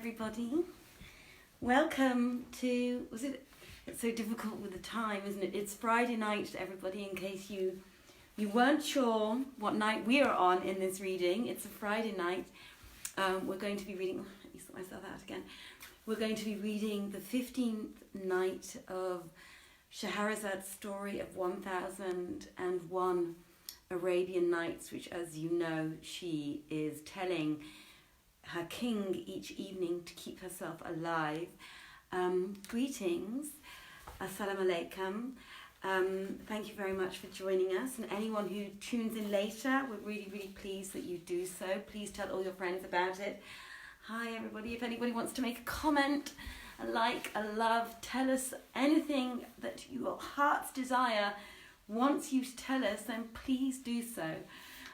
everybody. Welcome to, it's so difficult with the time, isn't it? It's Friday night, everybody, in case you weren't sure what night we are on in this reading. It's a Friday night. We're going to be reading, let me sort myself out again. We're going to be reading the 15th night of Scheherazad's story of 1001 Arabian Nights, which, as you know, she is telling her king each evening to keep herself alive. Greetings, assalamu alaikum. Thank you very much for joining us, and anyone who tunes in later, we're really pleased that you do so. Please tell all your friends about it. Hi everybody. If anybody wants to make a comment, a like, a love, tell us anything that your heart's desire wants you to tell us, then please do so.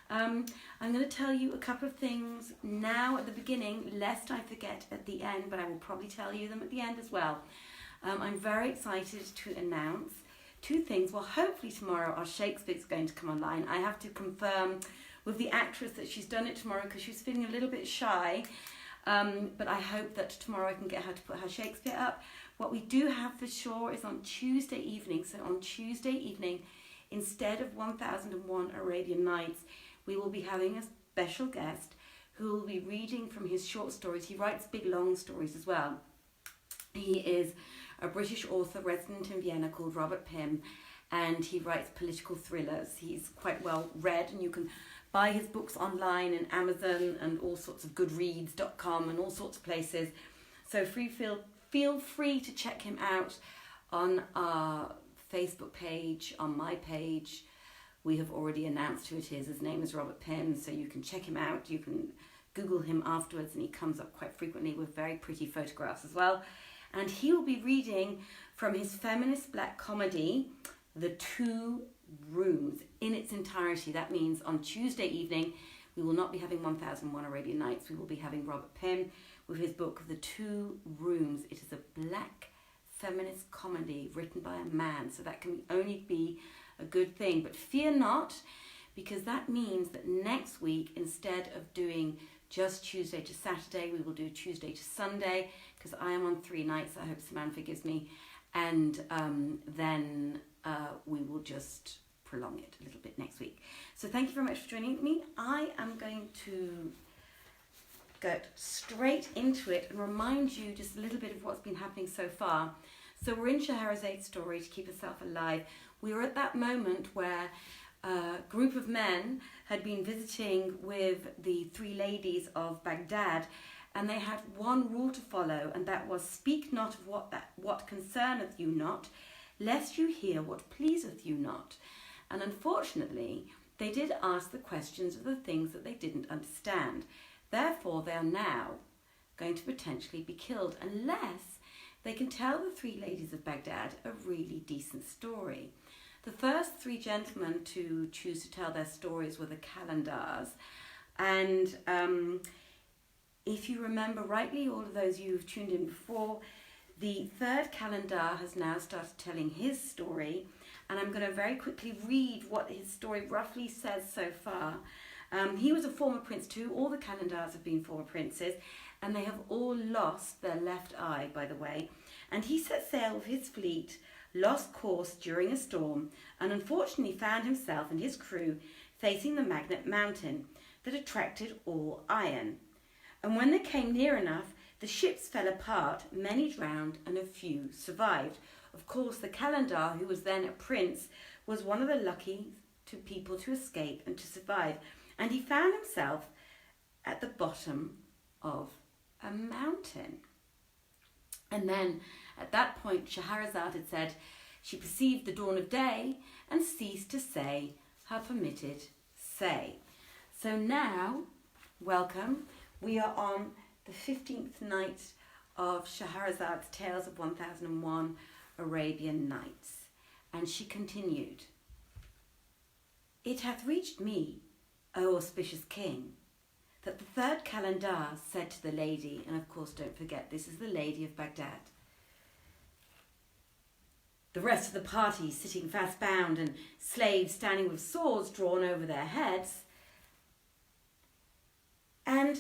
I'm going to tell you a couple of things now at the beginning, lest I forget at the end, but I will probably tell you them at the end as well. I'm very excited to announce two things. Well, hopefully tomorrow our Shakespeare's going to come online. I have to confirm with the actress that she's done it tomorrow because she's feeling a little bit shy, but I hope that tomorrow I can get her to put her Shakespeare up. What we do have for sure is on Tuesday evening, so on Tuesday evening, instead of 1001 Arabian Nights, we will be having a special guest who will be reading from his short stories. He writes big, long stories as well. He is a British author resident in Vienna called Robert Pym, and he writes political thrillers. He's quite well read, and you can buy his books online in Amazon and all sorts of goodreads.com and all sorts of places. So feel free to check him out on our Facebook page, on my page. We have already announced who it is. His name is Robert Pym, so you can check him out. You can Google him afterwards, and he comes up quite frequently with very pretty photographs as well. And he will be reading from his feminist black comedy, The Two Rooms, in its entirety. That means on Tuesday evening, we will not be having 1001 Arabian Nights. We will be having Robert Pym with his book, The Two Rooms. It is a black feminist comedy written by a man, so that can only be a good thing. But fear not, because that means that next week, instead of doing just Tuesday to Saturday, we will do Tuesday to Sunday, because I am on 3 nights. I hope Samantha forgives me, and then we will just prolong it a little bit next week. So thank you very much for joining me. I am going to get straight into it and remind you just a little bit of what's been happening so far. So we're in Scheherazad's story, To Keep Herself Alive. We were at that moment where a group of men had been visiting with the 3 ladies of Baghdad, and they had one rule to follow, and that was, speak not of what concerneth you not, lest you hear what pleaseth you not. And unfortunately, they did ask the questions of the things that they didn't understand. Therefore, they are now going to potentially be killed unless they can tell the 3 ladies of Baghdad a really decent story. The first 3 gentlemen to choose to tell their stories were the Calendars. And if you remember rightly, all of those you have tuned in before, the 3rd Calendar has now started telling his story. And I'm going to very quickly read what his story roughly says so far. He was a former prince too. All the Calendars have been former princes, and they have all lost their left eye, by the way. And he set sail with his fleet, lost course during a storm, and unfortunately found himself and his crew facing the Magnet Mountain that attracted all iron. And when they came near enough, the ships fell apart, many drowned, and a few survived. Of course, the Calendar, who was then a prince, was one of the lucky people to escape and to survive. And he found himself at the bottom of a mountain. And then, at that point, Scheherazade had said she perceived the dawn of day and ceased to say her permitted say. So now, welcome, we are on the 15th night of Scheherazade's Tales of 1001 Arabian Nights. And she continued, It hath reached me, O auspicious king, that the 3rd Calendar said to the lady, and of course don't forget, this is the lady of Baghdad, the rest of the party sitting fast bound and slaves standing with swords drawn over their heads, and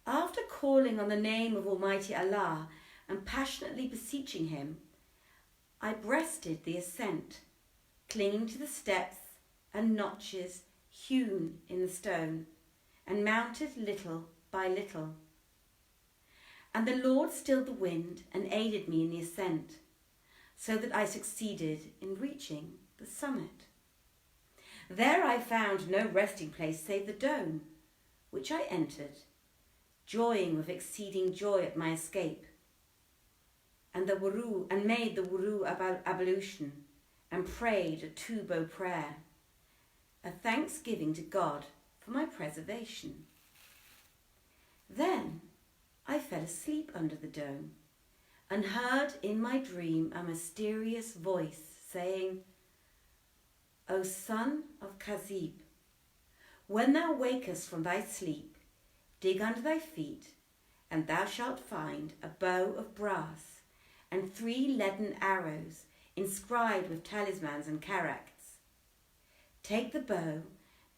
After calling on the name of Almighty Allah and passionately beseeching him, I breasted the ascent, clinging to the steps and notches hewn in the stone, and mounted little by little. And the Lord stilled the wind and aided me in the ascent, so that I succeeded in reaching the summit. There I found no resting place save the dome, which I entered, joying with exceeding joy at my escape, and made the wudu ablution, and prayed a two-bow prayer, a thanksgiving to God for my preservation. Then I fell asleep under the dome, and heard in my dream a mysterious voice saying, O son of Kazib, when thou wakest from thy sleep, dig under thy feet, and thou shalt find a bow of brass and 3 leaden arrows inscribed with talismans and characts. Take the bow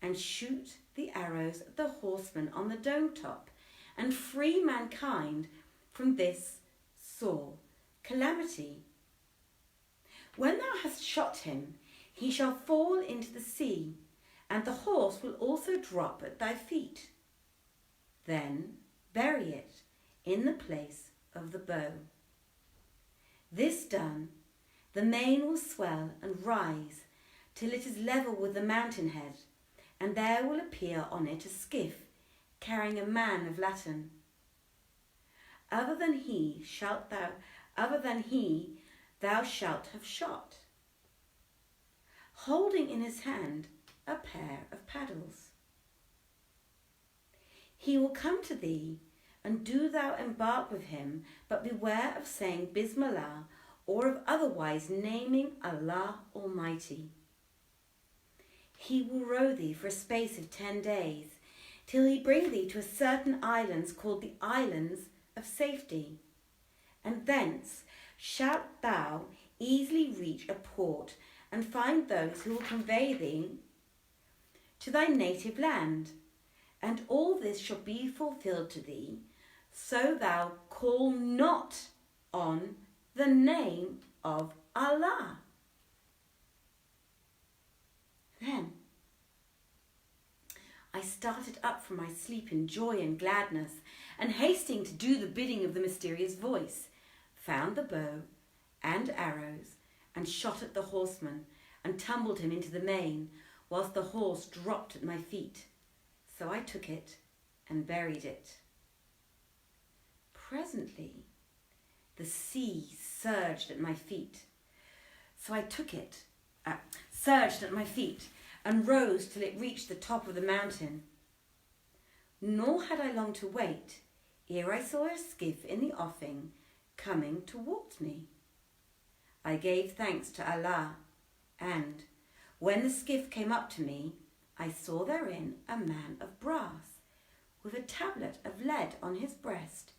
and shoot the arrows at the horseman on the dome top, and free mankind from this sore calamity. When thou hast shot him, he shall fall into the sea, and the horse will also drop at thy feet. Then bury it in the place of the bow. This done, the mane will swell and rise till it is level with the mountain head, and there will appear on it a skiff carrying a man of Latin. Other than he thou shalt have shot, holding in his hand a pair of paddles. He will come to thee, and do thou embark with him, but beware of saying Bismillah, or of otherwise naming Allah Almighty. He will row thee for a space of 10 days, till he bring thee to a certain islands called the Islands of Safety, and thence shalt thou easily reach a port, and find those who will convey thee to thy native land. And all this shall be fulfilled to thee, so thou call not on the name of Allah. Then I started up from my sleep in joy and gladness, and hasting to do the bidding of the mysterious voice, found the bow and arrows, and shot at the horseman, and tumbled him into the main, whilst the horse dropped at my feet. So I took it and buried it. Presently, the sea surged at my feet. So I took it, surged at my feet, and rose till it reached the top of the mountain. Nor had I long to wait, ere I saw a skiff in the offing coming towards me. I gave thanks to Allah, and when the skiff came up to me, I saw therein a man of brass, with a tablet of lead on his breast,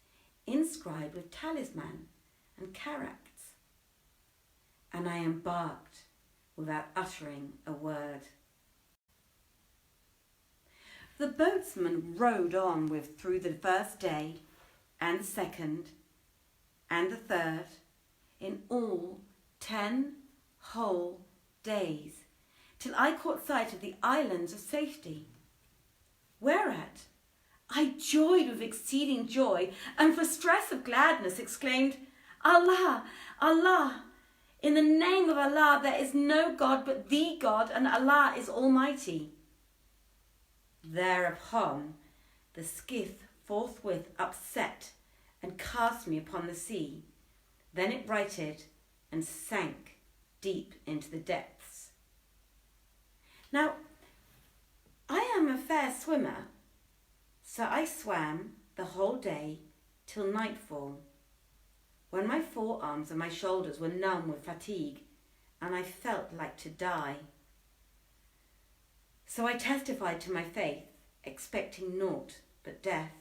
inscribed with talisman and characts. And I embarked without uttering a word. The boatsman rowed on through the first day, and the second, and the third, in all 10 whole days, till I caught sight of the Islands of Safety. Whereat I joyed with exceeding joy, and for stress of gladness exclaimed, Allah, Allah, in the name of Allah, there is no God but the God, and Allah is Almighty. Thereupon the skiff forthwith upset and cast me upon the sea. Then it righted and sank deep into the depths. Now, I am a fair swimmer, so I swam the whole day till nightfall, when my forearms and my shoulders were numb with fatigue, and I felt like to die. So I testified to my faith, expecting naught but death.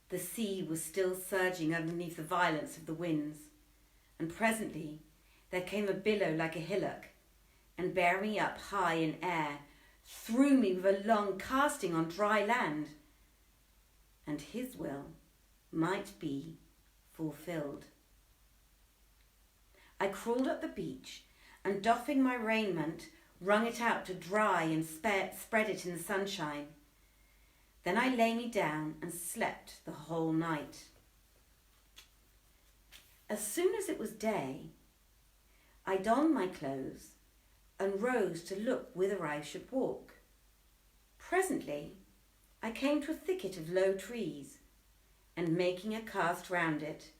The sea was still surging underneath the violence of the winds, and presently there came a billow like a hillock, and bearing me up high in air, threw me with a long casting on dry land. and his will might be fulfilled. I crawled up the beach and, doffing my raiment, wrung it out to dry and spread it in the sunshine. Then I lay me down and slept the whole night. As soon as it was day, I donned my clothes and rose to look whither I should walk. Presently, I came to a thicket of low trees, and making a cast round it,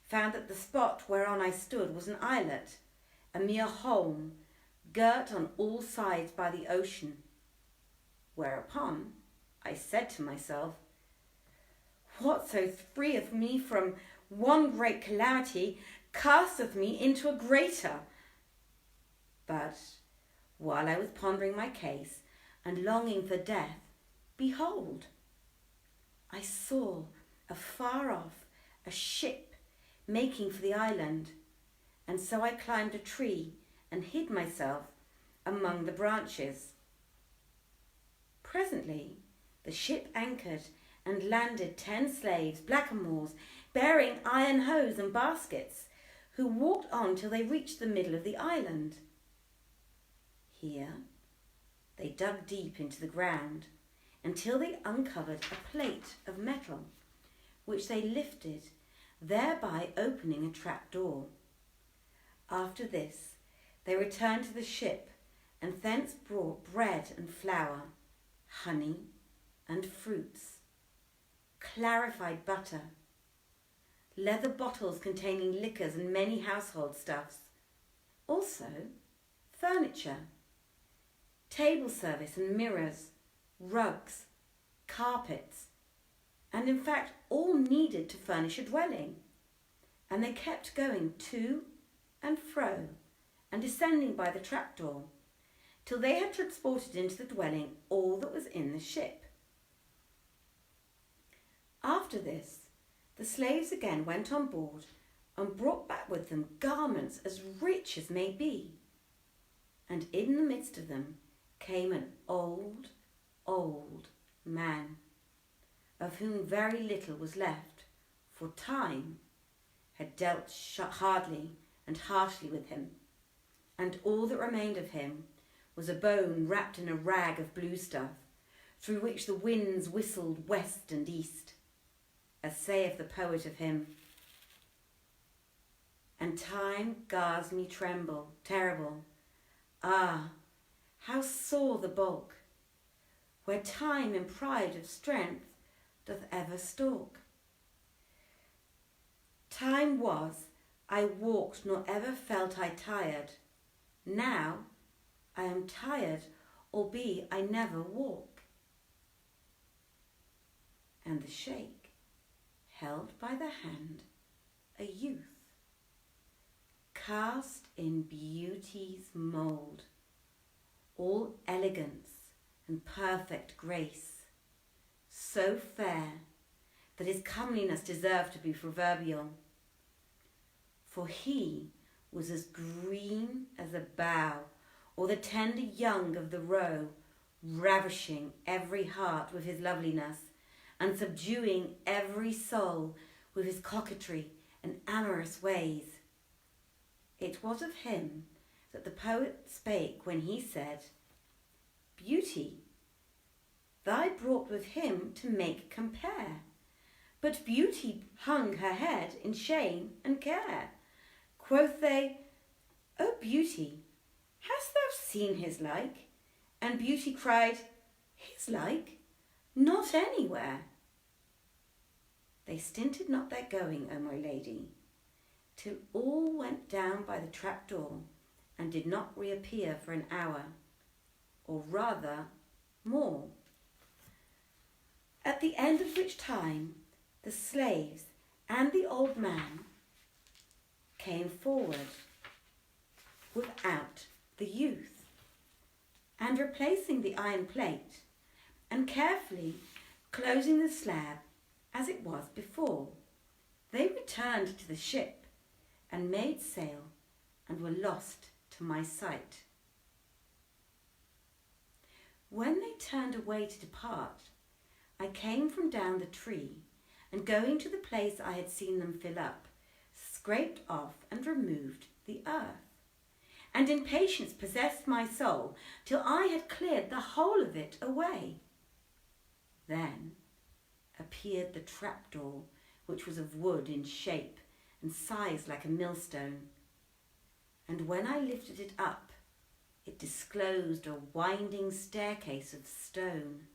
found that the spot whereon I stood was an islet, a mere holm, girt on all sides by the ocean. Whereupon I said to myself, "Whatso freeth me from one great calamity casteth me into a greater." But while I was pondering my case and longing for death, behold, I saw afar off a ship making for the island, and so I climbed a tree and hid myself among the branches. Presently the ship anchored and landed 10 slaves, blackamoors, bearing iron hoes and baskets, who walked on till they reached the middle of the island. Here they dug deep into the ground until they uncovered a plate of metal, which they lifted, thereby opening a trap door. After this, they returned to the ship and thence brought bread and flour, honey and fruits, clarified butter, leather bottles containing liquors and many household stuffs, also furniture, table service and mirrors, rugs, carpets, and in fact all needed to furnish a dwelling. And they kept going to and fro and descending by the trapdoor till they had transported into the dwelling all that was in the ship. After this, the slaves again went on board and brought back with them garments as rich as may be. And in the midst of them came an old man, of whom very little was left, for time had dealt hardly and harshly with him, and all that remained of him was a bone wrapped in a rag of blue stuff, through which the winds whistled west and east, as saith the poet of him, "And time gars me tremble, terrible, ah, how sore the bulk, where time in pride of strength doth ever stalk. Time was, I walked nor ever felt I tired, now I am tired, albeit I never walk." And the sheikh held by the hand a youth, cast in beauty's mould, all elegance and perfect grace, so fair that his comeliness deserved to be proverbial. For he was as green as a bough, or the tender young of the roe, ravishing every heart with his loveliness, and subduing every soul with his coquetry and amorous ways. It was of him that the poet spake when he said, "Beauty thy brought with him to make compare, but beauty hung her head in shame and care. Quoth they, O beauty, hast thou seen his like? And beauty cried, His like? Not anywhere. They stinted not their going, O my lady, till all went down by the trapdoor, and did not reappear for an hour, or rather more. At the end of which time the slaves and the old man came forward without the youth, and replacing the iron plate and carefully closing the slab as it was before, they returned to the ship and made sail and were lost to my sight. When they turned away to depart, I came from down the tree, and going to the place I had seen them fill up, scraped off and removed the earth, and in patience possessed my soul till I had cleared the whole of it away. Then appeared the trapdoor, which was of wood in shape and size like a millstone, and when I lifted it up, it disclosed a winding staircase of stone.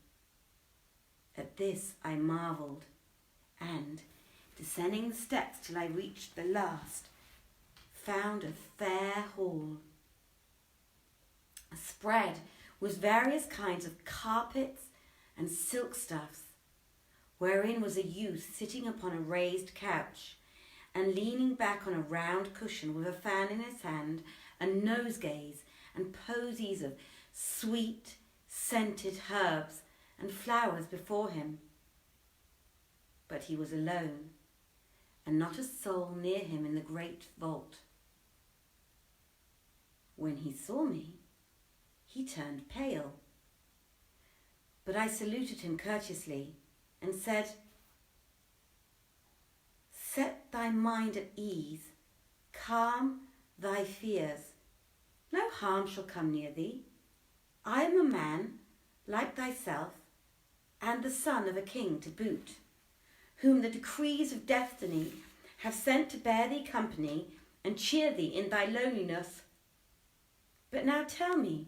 At this I marvelled, and, descending the steps till I reached the last, found a fair hall. Spread with various kinds of carpets and silk stuffs, wherein was a youth sitting upon a raised couch, and leaning back on a round cushion with a fan in his hand, and nosegays and posies of sweet, scented herbs and flowers before him. But he was alone, and not a soul near him in the great vault. When he saw me, he turned pale, but I saluted him courteously and said, "Set thy mind at ease, calm thy fears. No harm shall come near thee. I am a man like thyself, and the son of a king to boot, whom the decrees of destiny have sent to bear thee company and cheer thee in thy loneliness. But now tell me,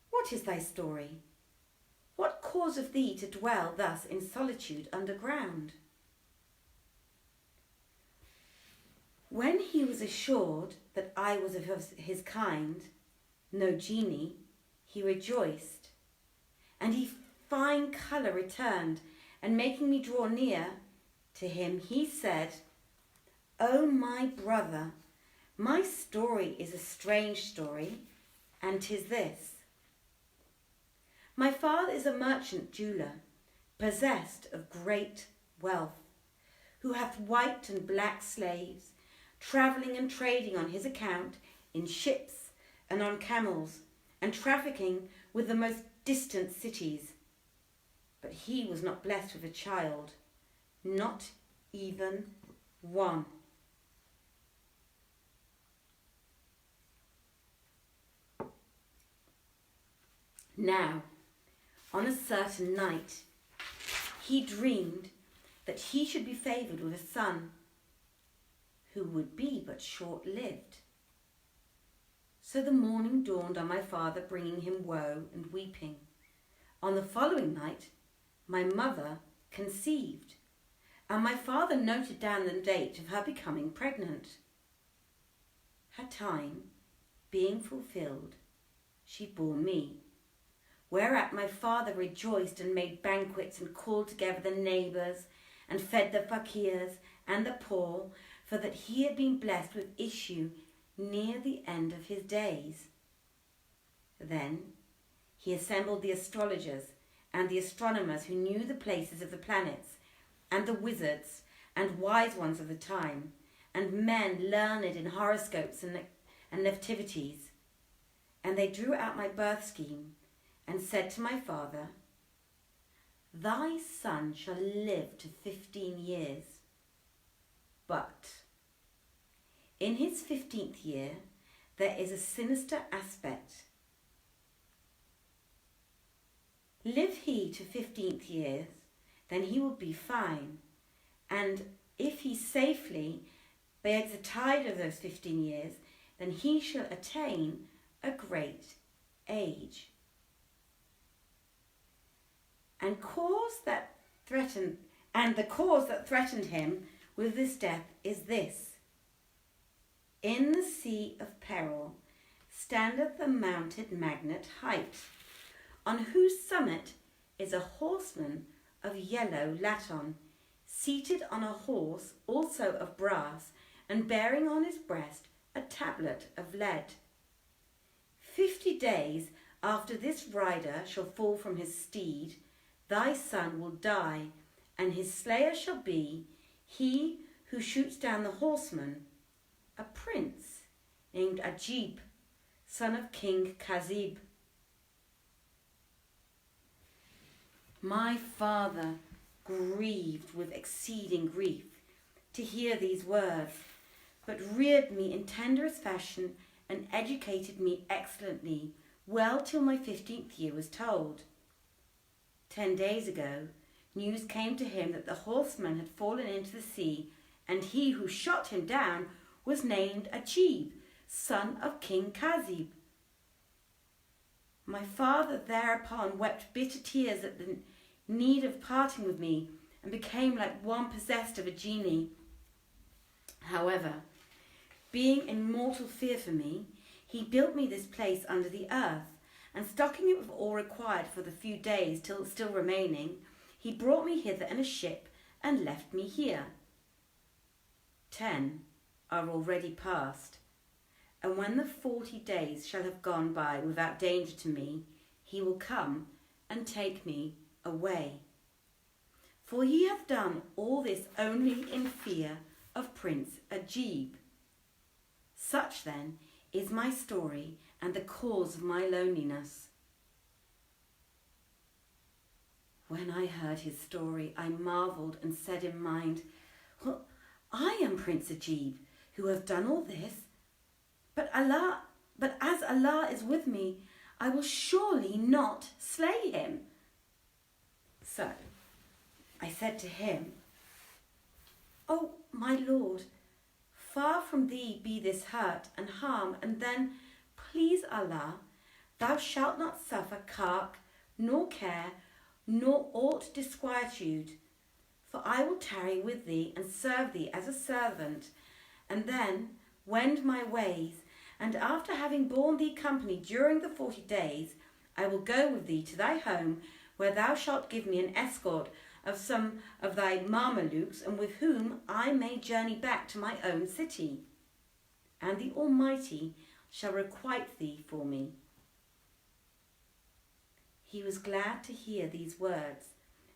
what is thy story? What causeth thee to dwell thus in solitude underground?" When he was assured that I was of his kind, no genie, he rejoiced, and he fine colour returned, and making me draw near to him, he said, "O my brother, my story is a strange story, and 'tis this. My father is a merchant jeweller, possessed of great wealth, who hath white and black slaves, travelling and trading on his account in ships and on camels, and trafficking with the most distant cities. But he was not blessed with a child, not even one. Now, on a certain night, he dreamed that he should be favoured with a son, who would be but short-lived. So the morning dawned on my father, bringing him woe and weeping. On the following night, my mother conceived, and my father noted down the date of her becoming pregnant. Her time being fulfilled, she bore me, whereat my father rejoiced and made banquets and called together the neighbours and fed the fakirs and the poor, for that he had been blessed with issue near the end of his days. Then he assembled the astrologers and the astronomers who knew the places of the planets, and the wizards and wise ones of the time, and men learned in horoscopes and nativities. And they drew out my birth scheme and said to my father, "Thy son shall live to 15 years. But in his 15th year there is a sinister aspect. Live he to 15th years, then he will be fine, and if he safely bears the tide of those 15 years, then he shall attain a great age. And the cause that threatened him with this death is this: in the sea of peril standeth the mounted magnet height, on whose summit is a horseman of yellow laton, seated on a horse also of brass, and bearing on his breast a tablet of lead. 50 days after this rider shall fall from his steed, thy son will die, and his slayer shall be he who shoots down the horseman, a prince named Ajib, son of King Kazib." My father grieved with exceeding grief to hear these words, but reared me in tenderest fashion and educated me excellently, well till my 15th year was told. 10 days ago, news came to him that the horseman had fallen into the sea, and he who shot him down was named Ajib, son of King Kazib. My father thereupon wept bitter tears at the need of parting with me, and became like one possessed of a genie. However, being in mortal fear for me, he built me this place under the earth, and stocking it with all required for the few days still remaining, he brought me hither in a ship and left me here. 10 are already past, and when the 40 days shall have gone by without danger to me, he will come and take me away. For ye have done all this only in fear of Prince Ajib. Such then is my story and the cause of my loneliness. When I heard his story, I marvelled and said in mind, well, I am Prince Ajib, who have done all this. But as Allah is with me, I will surely not slay him. So I said to him, O my Lord, far from thee be this hurt and harm, and then, please Allah, thou shalt not suffer cark, nor care, nor aught disquietude. For I will tarry with thee and serve thee as a servant, and then wend my ways, and after having borne thee company during the 40 days, I will go with thee to thy home, where thou shalt give me an escort of some of thy Mamelukes, and with whom I may journey back to my own city. And the Almighty shall requite thee for me. He was glad to hear these words,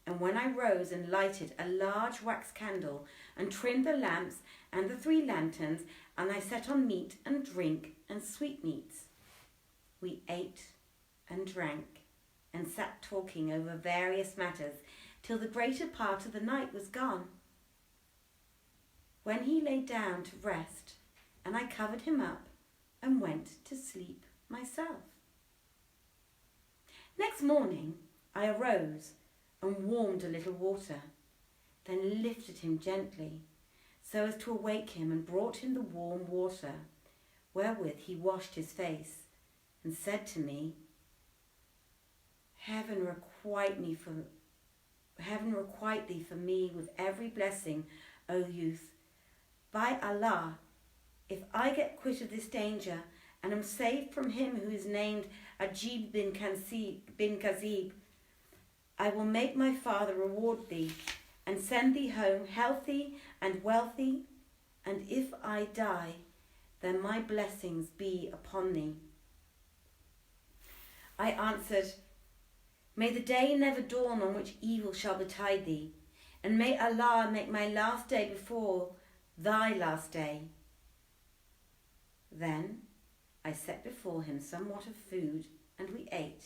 and when I rose and lighted a large wax candle, and trimmed the lamps and the 3 lanterns, and I set on meat and drink and sweetmeats, we ate and drank and sat talking over various matters till the greater part of the night was gone. When he lay down to rest, and I covered him up and went to sleep myself. Next morning I arose and warmed a little water, then lifted him gently, so as to awake him, and brought him the warm water, wherewith he washed his face, and said to me, Heaven requite thee for me with every blessing, O youth. By Allah, if I get quit of this danger, and am saved from him who is named Ajib bin Kazib, I will make my father reward thee, and send thee home healthy and wealthy, and if I die, then my blessings be upon thee. I answered, May the day never dawn on which evil shall betide thee, and may Allah make my last day before thy last day. Then I set before him somewhat of food, and we ate,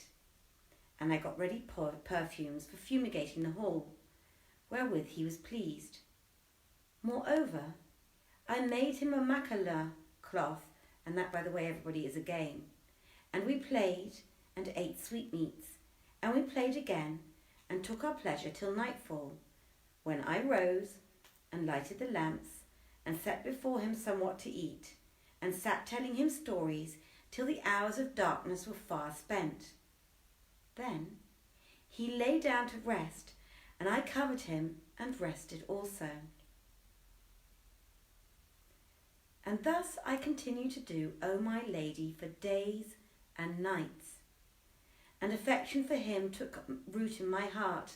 and I got ready perfumes for fumigating the hall, wherewith he was pleased. Moreover, I made him a makalla cloth, and that, by the way, everybody, is a game, and we played and ate sweetmeats, and we played again, and took our pleasure till nightfall, when I rose and lighted the lamps, and set before him somewhat to eat, and sat telling him stories till the hours of darkness were far spent. Then he lay down to rest, and I covered him and rested also. And thus I continue to do, O my lady, for days and nights. And affection for him took root in my heart,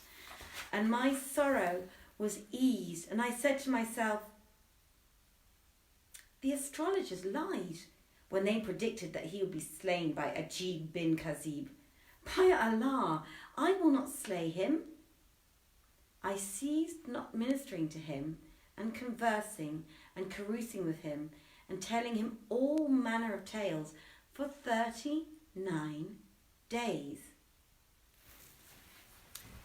and my sorrow was eased, and I said to myself, the astrologers lied when they predicted that he would be slain by Ajib bin Kazib. By Allah, I will not slay him. I ceased not ministering to him, and conversing and carousing with him, and telling him all manner of tales for 39 days.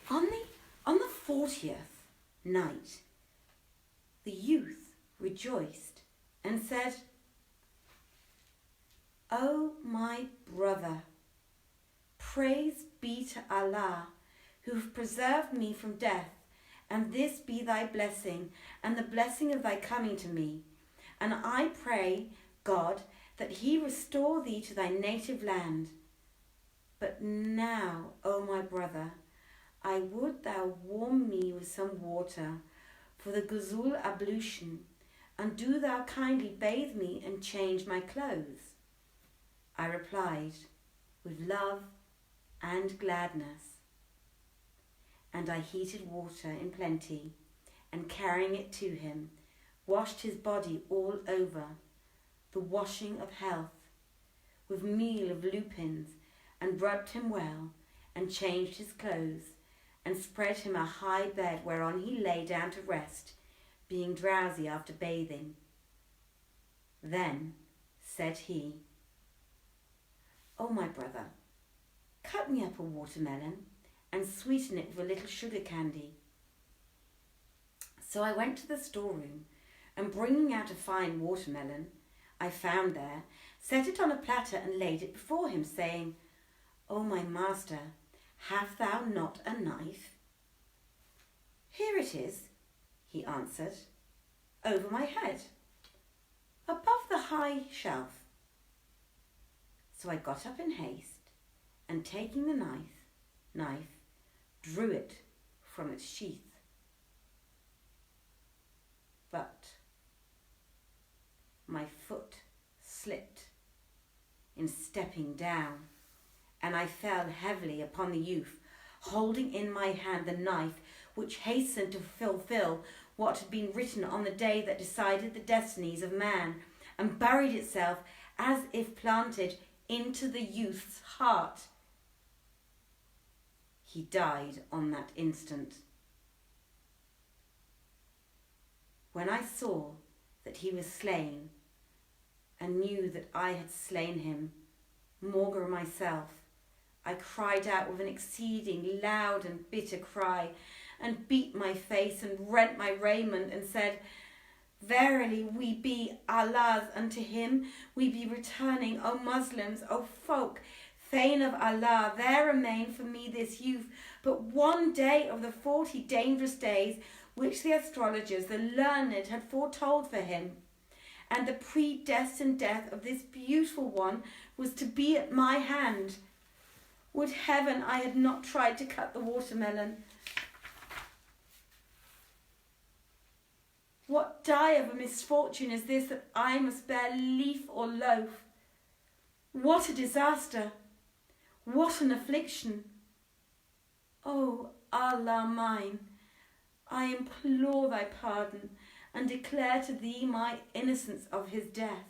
On the 40th night, the youth rejoiced and said, "O my brother, praise be to Allah, who hath preserved me from death, and this be thy blessing, and the blessing of thy coming to me. And I pray God that he restore thee to thy native land. But now, O my brother, I would thou warm me with some water for the ghusl ablution, and do thou kindly bathe me and change my clothes." I replied, "With love and gladness." And I heated water in plenty, and carrying it to him, washed his body all over, the washing of health, with meal of lupins, and rubbed him well, and changed his clothes, and spread him a high bed whereon he lay down to rest, being drowsy after bathing. Then said he, "O my brother, cut me up a watermelon and sweeten it with a little sugar candy." So I went to the storeroom, and bringing out a fine watermelon I found there, set it on a platter and laid it before him, saying, "O my master, have thou not a knife?" "Here it is," he answered, "over my head, above the high shelf." So I got up in haste, and taking the knife, drew it from its sheath. But my foot slipped in stepping down, and I fell heavily upon the youth, holding in my hand the knife which hastened to fulfill what had been written on the day that decided the destinies of man, and buried itself as if planted into the youth's heart. He died on that instant. When I saw that he was slain, and knew that I had slain him, maugre myself, I cried out with an exceeding loud and bitter cry, and beat my face and rent my raiment, and said, "Verily we be Allah's, unto him we be returning, O Muslims, O folk, fain of Allah, there remain for me this youth but one day of the 40 dangerous days which the astrologers, the learned, had foretold for him. And the predestined death of this beautiful one was to be at my hand. Would heaven I had not tried to cut the watermelon. What die of a misfortune is this that I must bear leaf or loaf? What a disaster! What an affliction! O Allah mine, I implore thy pardon, and declare to thee my innocence of his death.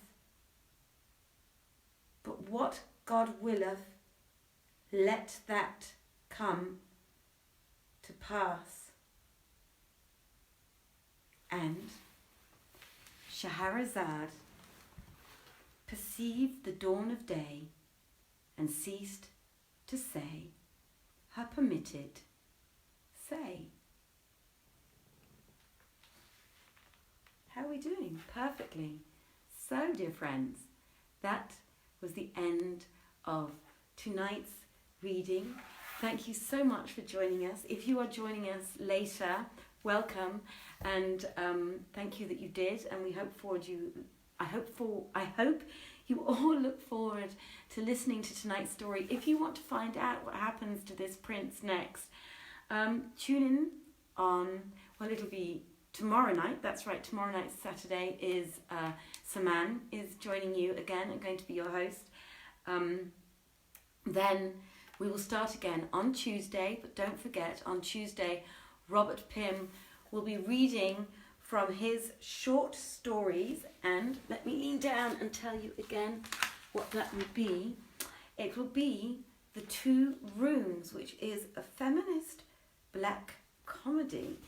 But what God willeth, let that come to pass." And Shahrazad perceived the dawn of day, and ceased to say her permitted say. How are we doing? Perfectly. So, dear friends, that was the end of tonight's reading. Thank you so much for joining us. If you are joining us later, welcome, and thank you that you did. And I hope you all look forward to listening to tonight's story. If you want to find out what happens to this prince next, tune in on, well, it'll be tomorrow night. That's right, tomorrow night, Saturday, is Saman is joining you again. I'm going to be your host. Then we will start again on Tuesday, but don't forget, on Tuesday, Robert Pym will be reading from his short stories, and let me lean down and tell you again what that will be. It will be The Two Rooms, which is a feminist black comedy,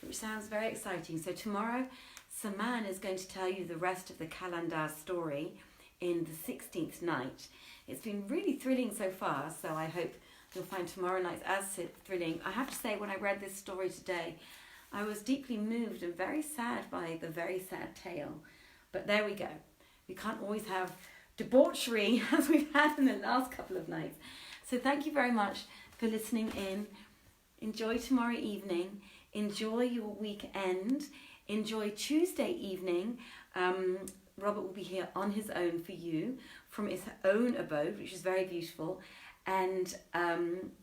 which sounds very exciting. So tomorrow, Saman is going to tell you the rest of the Kalandar story in the 16th night. It's been really thrilling so far, so I hope you'll find tomorrow night as thrilling. I have to say, when I read this story today, I was deeply moved and very sad by the very sad tale. But there we go. We can't always have debauchery as we've had in the last couple of nights. So thank you very much for listening in. Enjoy tomorrow evening. Enjoy your weekend. Enjoy Tuesday evening. Robert will be here on his own for you from his own abode, which is very beautiful. And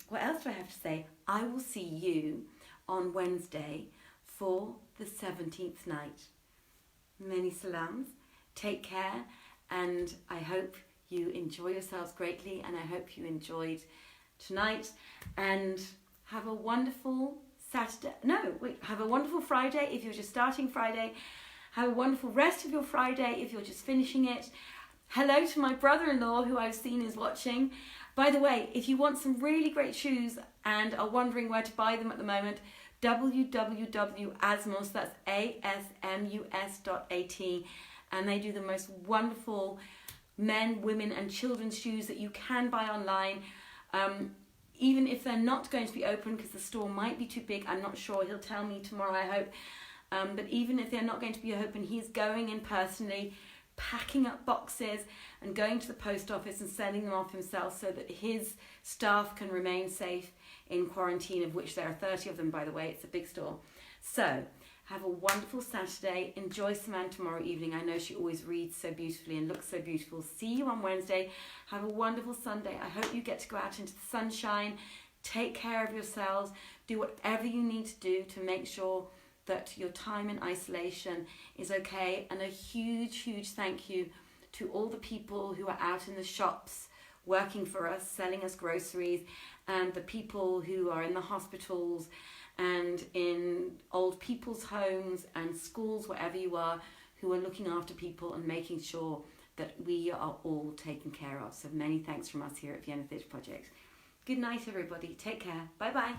what else do I have to say? I will see you on Wednesday for the 17th night. Many salams. Take care, and I hope you enjoy yourselves greatly, and I hope you enjoyed tonight, and have a wonderful have a wonderful Friday if you're just starting Friday. Have a wonderful rest of your Friday if you're just finishing it. Hello to my brother-in-law who I've seen is watching. By the way, if you want some really great shoes and are wondering where to buy them at the moment, www.asmus, that's asmus.at, and they do the most wonderful men, women and children's shoes that you can buy online. Even if they're not going to be open because the store might be too big, I'm not sure, he'll tell me tomorrow, I hope. But even if they're not going to be open, he's going in personally, packing up boxes and going to the post office and sending them off himself so that his staff can remain safe in quarantine, of which there are 30 of them, by the way. It's a big store. So have a wonderful Saturday. Enjoy Samantha tomorrow evening. I know she always reads so beautifully and looks so beautiful. See you on Wednesday. Have a wonderful Sunday. I hope you get to go out into the sunshine. Take care of yourselves. Do whatever you need to do to make sure that your time in isolation is okay. And a huge, huge thank you to all the people who are out in the shops working for us, selling us groceries, and the people who are in the hospitals and in old people's homes and schools, wherever you are, who are looking after people and making sure that we are all taken care of. So many thanks from us here at Vienna Theatre Project. Good night, everybody. Take care. Bye-bye.